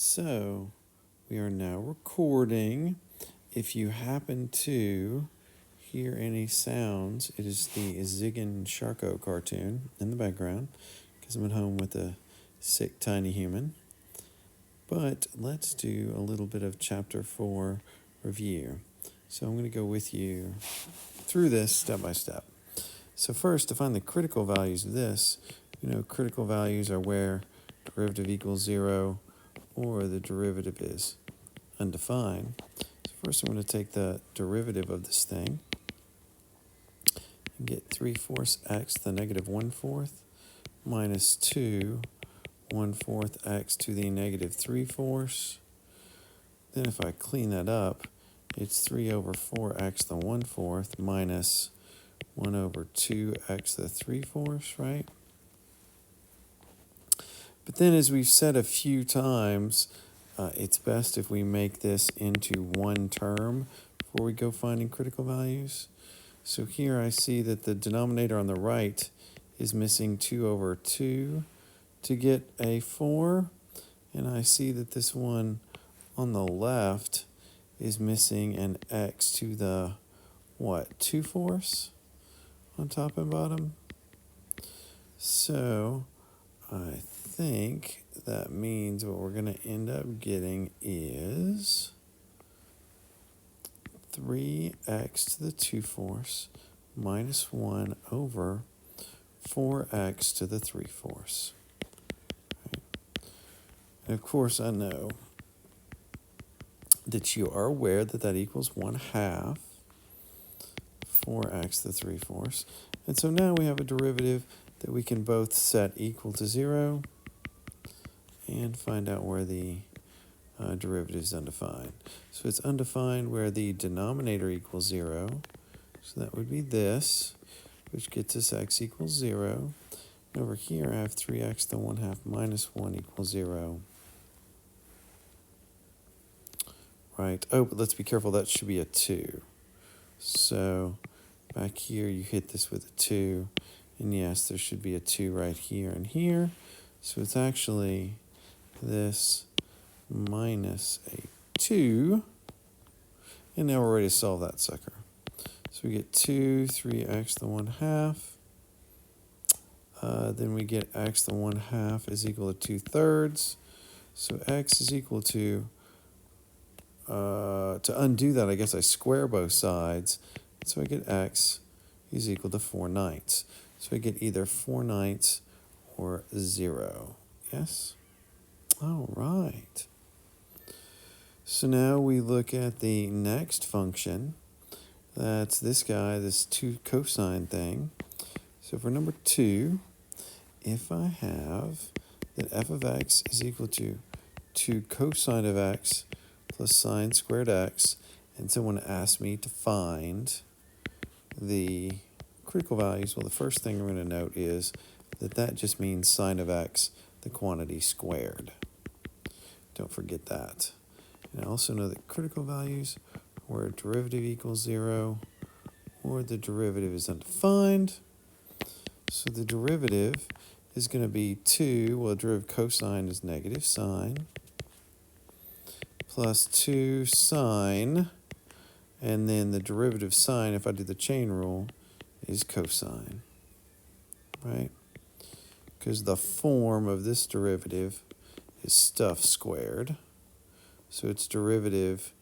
So we are now recording. If you happen to hear any sounds, it is the Zig and Sharko cartoon in the background because I'm at home with a sick tiny human. But let's do a little bit of chapter 4 review. So I'm going to go with you through this step by step. So first, to find the critical values of this, critical values are where derivative equals 0 or the derivative is undefined. So first I'm going to take the derivative of this thing and get 3/4 x to the negative 1/4 minus 2 1/4 x to the negative 3/4. Then if I clean that up, it's 3 over 4x to the 1/4 minus 1 over 2x to the 3/4, right? But then, as we've said a few times, it's best if we make this into one term before we go finding critical values. So here I see that the denominator on the right is missing 2 over 2 to get a 4. And I see that this one on the left is missing an x to the, 2/4 on top and bottom. So I think that means what we're going to end up getting is 3x to the 2/4 minus 1 over 4x to the 3/4. Right. And of course, I know that you are aware that that equals 1/2 4x to the 3/4. And so now we have a derivative that we can both set equal to 0 and find out where the derivative is undefined. So it's undefined where the denominator equals 0. So that would be this, which gets us x equals 0. And over here I have 3x to the 1/2 minus 1 equals 0. Right. Oh, but let's be careful. That should be a 2. So back here you hit this with a 2. And yes, there should be a 2 right here and here. So it's actually this minus a 2. And now we're ready to solve that sucker. So we get 2, 3x to the 1/2. Then we get x to the 1/2 is equal to 2/3. So x is equal to undo that, I guess I square both sides. So I get x is equal to 4/9. So I get either 4/9 or 0. Yes? All right. So now we look at the next function. That's this guy, this 2 cosine thing. So for number 2, if I have that f of x is equal to 2 cosine of x plus sine squared x, and someone asked me to find the critical values, well, the first thing I'm going to note is that just means sine of x, the quantity squared. Don't forget that. And I also know that critical values are where derivative equals 0 or the derivative is undefined. So the derivative is going to be 2, well, derivative cosine is negative sine, plus 2 sine, and then the derivative sine, if I do the chain rule, is cosine, right? Because the form of this derivative is stuff squared. So its derivative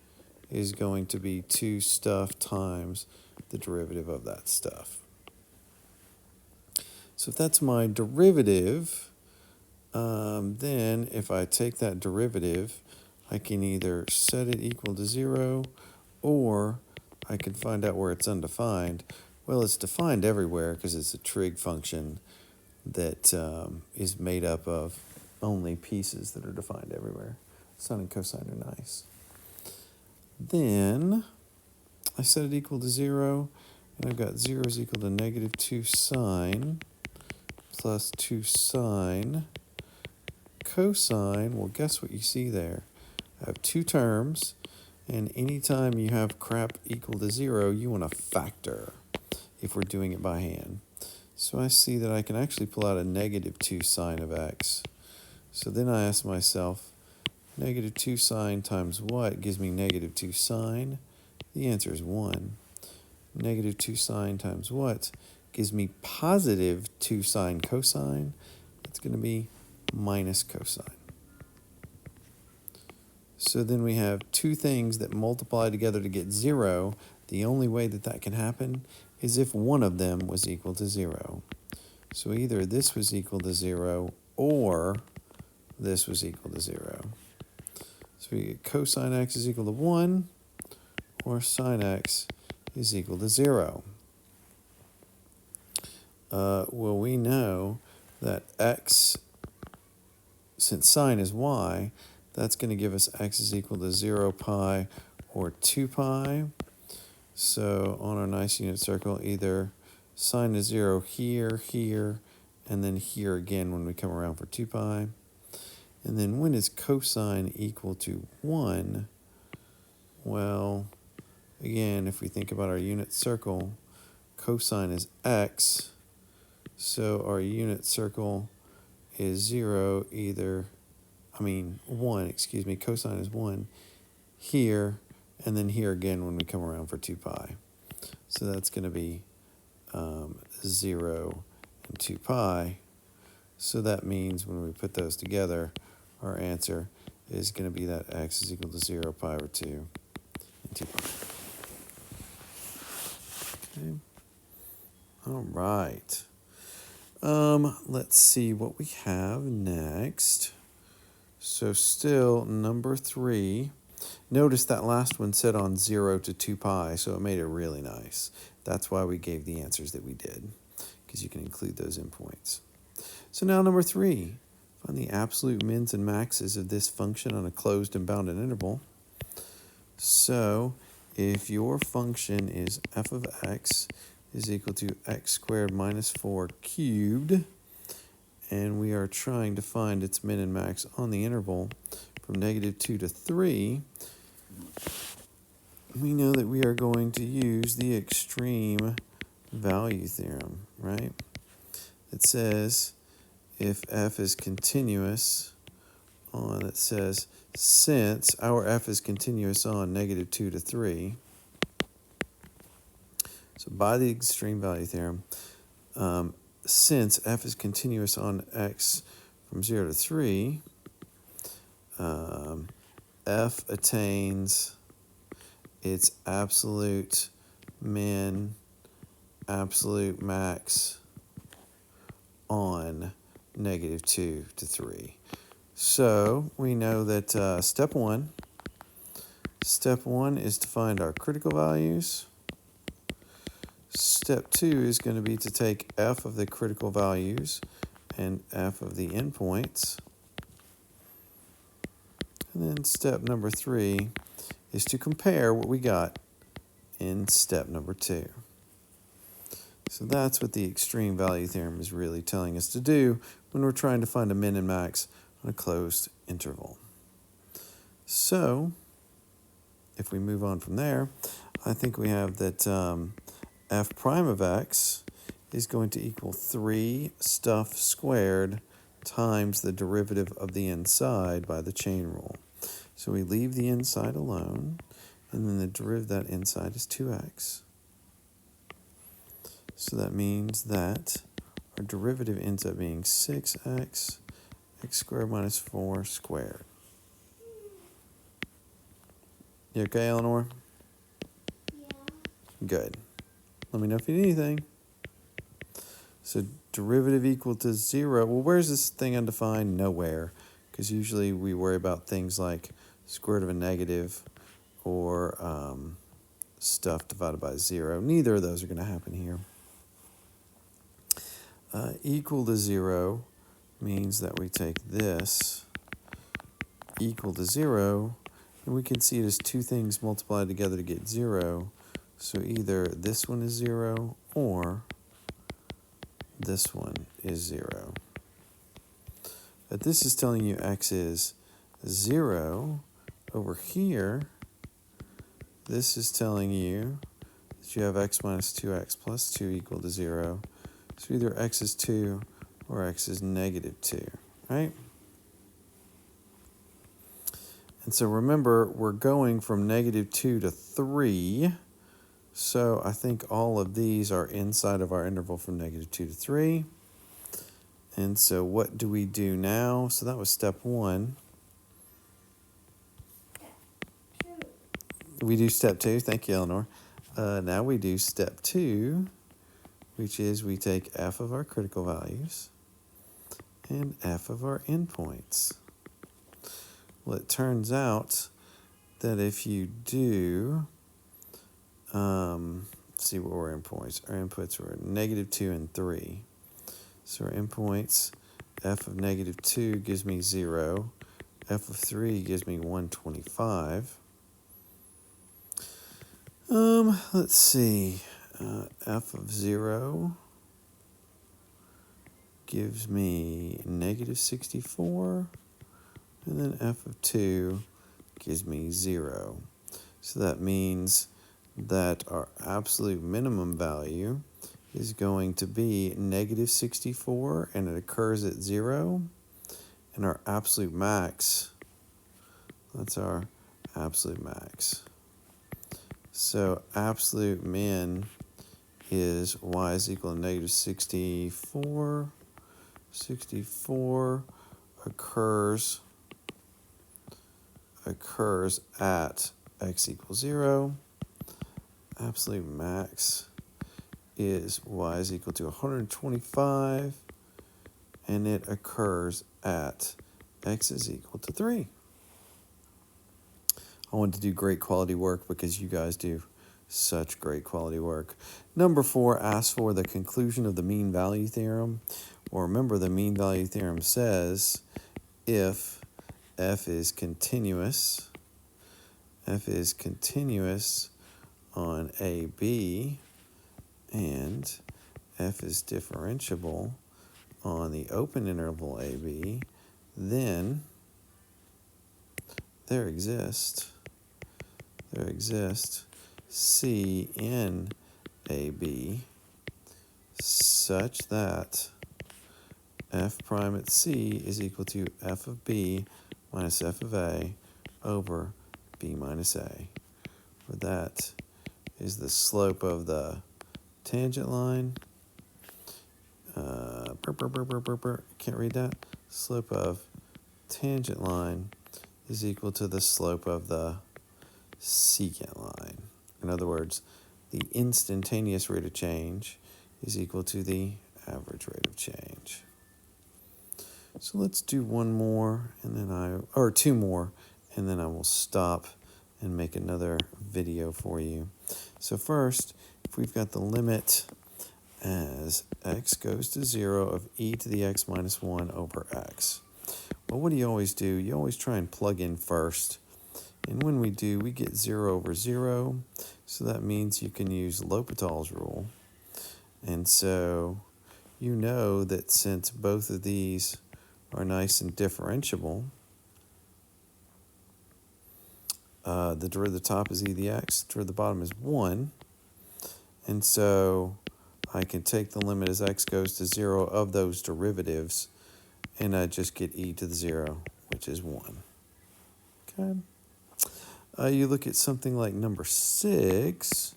is going to be 2 stuff times the derivative of that stuff. So if that's my derivative, then if I take that derivative, I can either set it equal to 0 or I can find out where it's undefined. Well, it's defined everywhere because it's a trig function that is made up of only pieces that are defined everywhere. Sine and cosine are nice. Then I set it equal to 0, and I've got 0 is equal to negative 2 sine plus 2 sine cosine. Well, guess what you see there? I have 2 terms, and anytime you have crap equal to 0, you want to factor if we're doing it by hand. So I see that I can actually pull out a negative 2 sine of x. So then I ask myself, Negative 2 sine times what gives me negative 2 sine? The answer is 1. Negative 2 sine times what gives me positive 2 sine cosine? It's going to be minus cosine. So then we have two things that multiply together to get 0. The only way that that can happen is if one of them was equal to 0. So either this was equal to 0 or this was equal to 0. So we get cosine x is equal to 1 or sine x is equal to 0. Well, we know that x, since sine is y, that's going to give us x is equal to 0 pi or 2 pi. So on our nice unit circle, either sine is 0 here, here, and then here again when we come around for 2 pi. And then when is cosine equal to 1? Well, again, if we think about our unit circle, cosine is x. So our unit circle is 0 1, excuse me, cosine is 1 here, and then here again when we come around for 2 pi. So that's going to be 0 and 2 pi. So that means when we put those together, our answer is going to be that x is equal to 0 pi over 2 and 2 pi. Okay. All right. Let's see what we have next. So still number 3. Notice that last one said on 0 to 2 pi, so it made it really nice. That's why we gave the answers that we did, because you can include those endpoints. So now number 3. Find the absolute mins and maxes of this function on a closed and bounded interval. So if your function is f of x is equal to x squared minus 4 cubed, and we are trying to find its min and max on the interval from negative 2 to 3, we know that we are going to use the extreme value theorem, right? It says if f is continuous on, it says since our f is continuous on negative 2 to 3, so by the extreme value theorem, since f is continuous on x from 0 to 3, f attains its absolute min, absolute max on negative 2 to 3. So we know that step one is to find our critical values. Step 2 is going to be to take f of the critical values and f of the endpoints. And then step number 3 is to compare what we got in step number 2. So that's what the extreme value theorem is really telling us to do when we're trying to find a min and max on a closed interval. So if we move on from there, I think we have that f prime of x is going to equal 3 stuff squared times the derivative of the inside by the chain rule. So we leave the inside alone, and then the derivative of that inside is 2x. So that means that our derivative ends up being 6x, x squared minus 4 squared. You okay, Eleanor? Yeah. Good. Let me know if you need anything. So derivative equal to 0. Well, where's this thing undefined? Nowhere. Because usually we worry about things like square root of a negative or stuff divided by 0. Neither of those are going to happen here. Equal to 0 means that we take this equal to 0, and we can see it as two things multiplied together to get 0. So either this one is 0 or this one is 0. But this is telling you x is 0. Over here, this is telling you that you have x minus 2x plus 2 equal to 0. So either x is 2 or x is negative 2, right? And so remember, we're going from -2 to 3. So I think all of these are inside of our interval from -2 to 3. And so what do we do now? So that was step 1. We do step 2. Thank you, Eleanor. Now we do step 2, which is we take f of our critical values and f of our endpoints. Well, it turns out that if you do, let's see what were endpoints. Our inputs were -2 and 3. So our endpoints, f of -2 gives me 0. F of 3 gives me 125. Let's see. F of 0 gives me -64. And then f of 2 gives me 0. So that means that our absolute minimum value is going to be -64, and it occurs at 0. And our absolute max, that's our absolute max. So absolute min is y is equal to -64. 64 occurs at x equals 0. Absolute max is y is equal to 125, and it occurs at x is equal to 3. I wanted to do great quality work because you guys do such great quality work. Number 4 asks for the conclusion of the mean value theorem. Well, remember, the mean value theorem says if f is continuous on AB and f is differentiable on the open interval AB, then there exists C in AB such that f prime at C is equal to f of B minus f of A over B minus A, where that is the slope of the tangent line. Can't read that. Slope of tangent line is equal to the slope of the secant line. In other words, the instantaneous rate of change is equal to the average rate of change. So let's do one more, and then two more, and then I will stop and make another video for you. So first, if we've got the limit as x goes to 0 of e to the x minus 1 over x. Well, what do? You always try and plug in first. And when we do, we get 0 over 0. So that means you can use L'Hopital's rule. And so you know that since both of these are nice and differentiable, the derivative of the top is e to the x, the derivative of the bottom is 1. And so I can take the limit as x goes to 0 of those derivatives, and I just get e to the 0, which is 1. Okay. You look at something like number 6.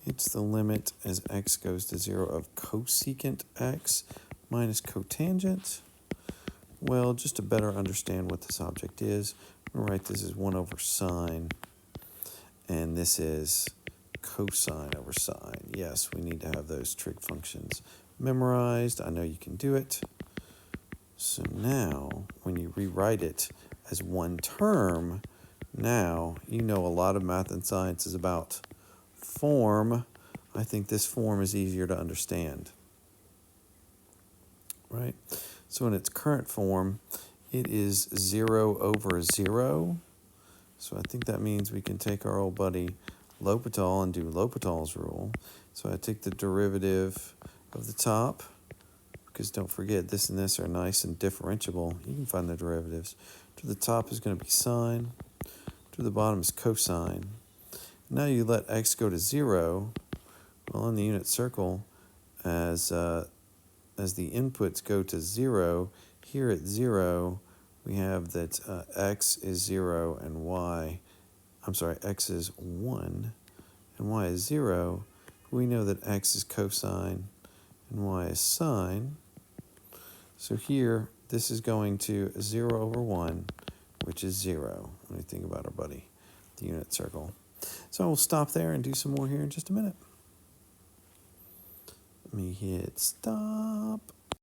It's the limit as x goes to 0 of cosecant x minus cotangent. Well, just to better understand what this object is, I'm going to write this as 1 over sine, and this is cosine over sine. Yes, we need to have those trig functions memorized. I know you can do it. So now, when you rewrite it as one term, now you know a lot of math and science is about form. I think this form is easier to understand, right? So in its current form, it is 0 over 0. So I think that means we can take our old buddy L'Hopital and do L'Hopital's rule. So I take the derivative of the top, because don't forget, this and this are nice and differentiable. You can find the derivatives. To the top is going to be sine. To the bottom is cosine. Now you let x go to 0. Well, on the unit circle, as the inputs go to 0, here at 0, we have that x is 0 and x is 1 and y is 0. We know that x is cosine and y is sine. So here, this is going to 0 over 1, which is 0. When we think about our buddy, the unit circle. So we'll stop there and do some more here in just a minute. Let me hit stop.